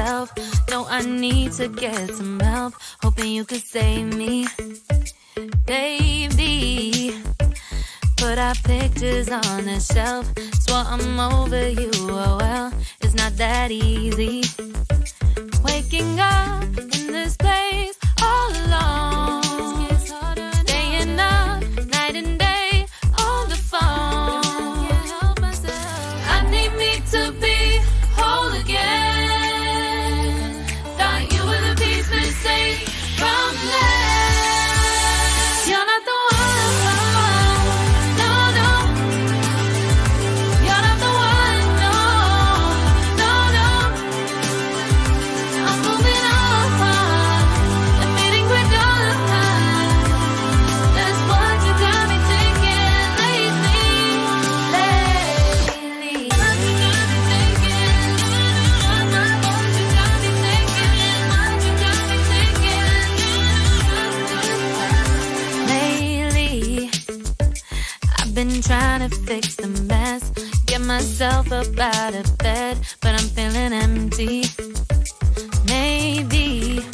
myself. No, I need to get some help. Hoping you could save me, baby. Put our pictures on the shelf. Swore I'm over you, oh well, it's not that easy. Waking up in this place all alone. Staying up night and day on the phone. I need me to be whole again. Thought you were the piece missing from last. You're not the been trying to fix the mess, get myself up out of bed, but I'm feeling empty. Maybe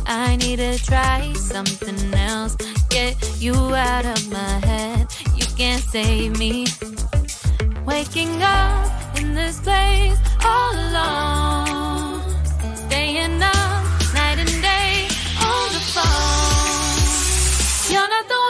I need to try something else, get you out of my head. You can't save me. Waking up in this place all alone, staying up night and day on the phone. You're not the one.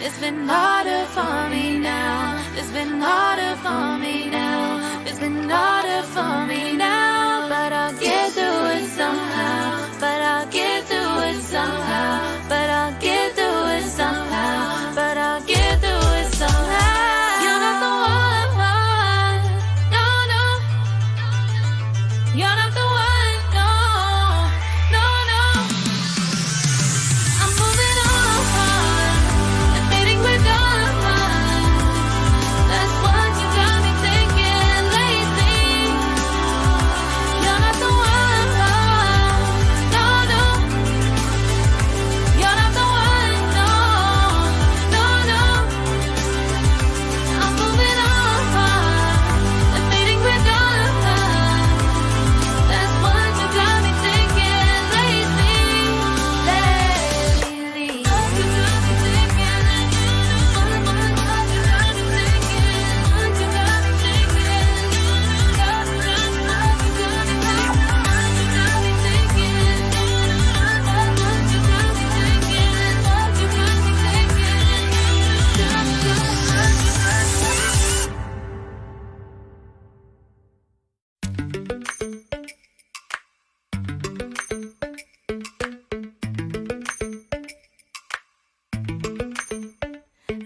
It's been harder for me now. It's been harder for me now. It's been harder for me now. But I'll get through it somehow. But I'll get through it somehow. But I'll get through it somehow. But I'll get through it somehow. You're not the one. No, no. You're not the one. No, no, no. I'm moving on.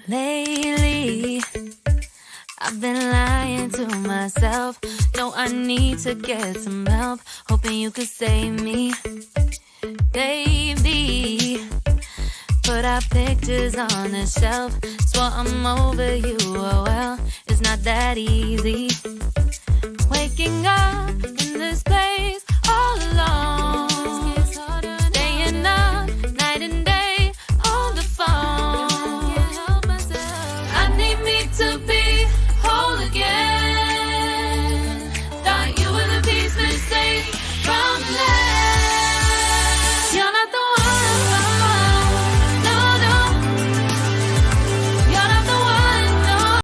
Lately, I've been lying to myself. No, I need to get some help. Hoping you could save me, baby. Put our pictures on the shelf. Swore I'm over you, oh well, it's not that easy.